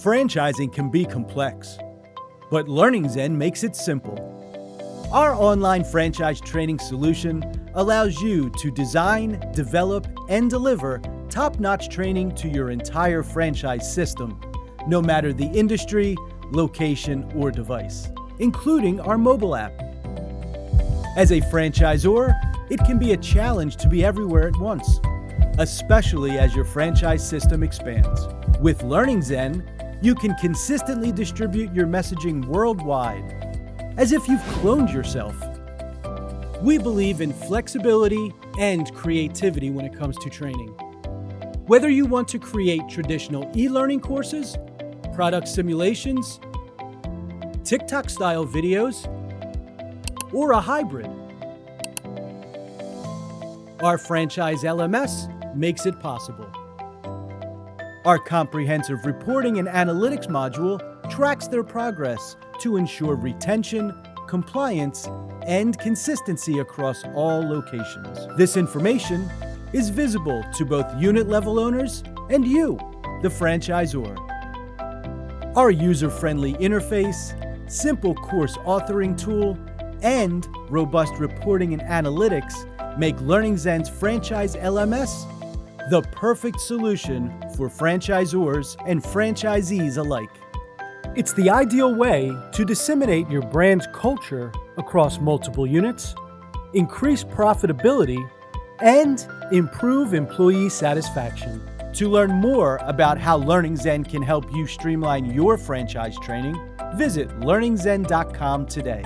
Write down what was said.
Franchising can be complex, but LearningZen makes it simple. Our online franchise training solution allows you to design, develop, and deliver top-notch training to your entire franchise system, no matter the industry, location, or device, including our mobile app. As a franchisor, it can be a challenge to be everywhere at once, especially as your franchise system expands. With LearningZen, you can consistently distribute your messaging worldwide, as if you've cloned yourself. We believe in flexibility and creativity when it comes to training. Whether you want to create traditional e-learning courses, product simulations, TikTok-style videos, or a hybrid, our franchise LMS makes it possible. Our comprehensive reporting and analytics module tracks their progress to ensure retention, compliance, and consistency across all locations. This information is visible to both unit-level owners and you, the franchisor. Our user-friendly interface, simple course authoring tool, and robust reporting and analytics make LearningZen's franchise LMS the perfect solution for franchisors and franchisees alike. It's the ideal way to disseminate your brand's culture across multiple units, increase profitability, and improve employee satisfaction. To learn more about how LearningZen can help you streamline your franchise training, visit LearningZen.com today.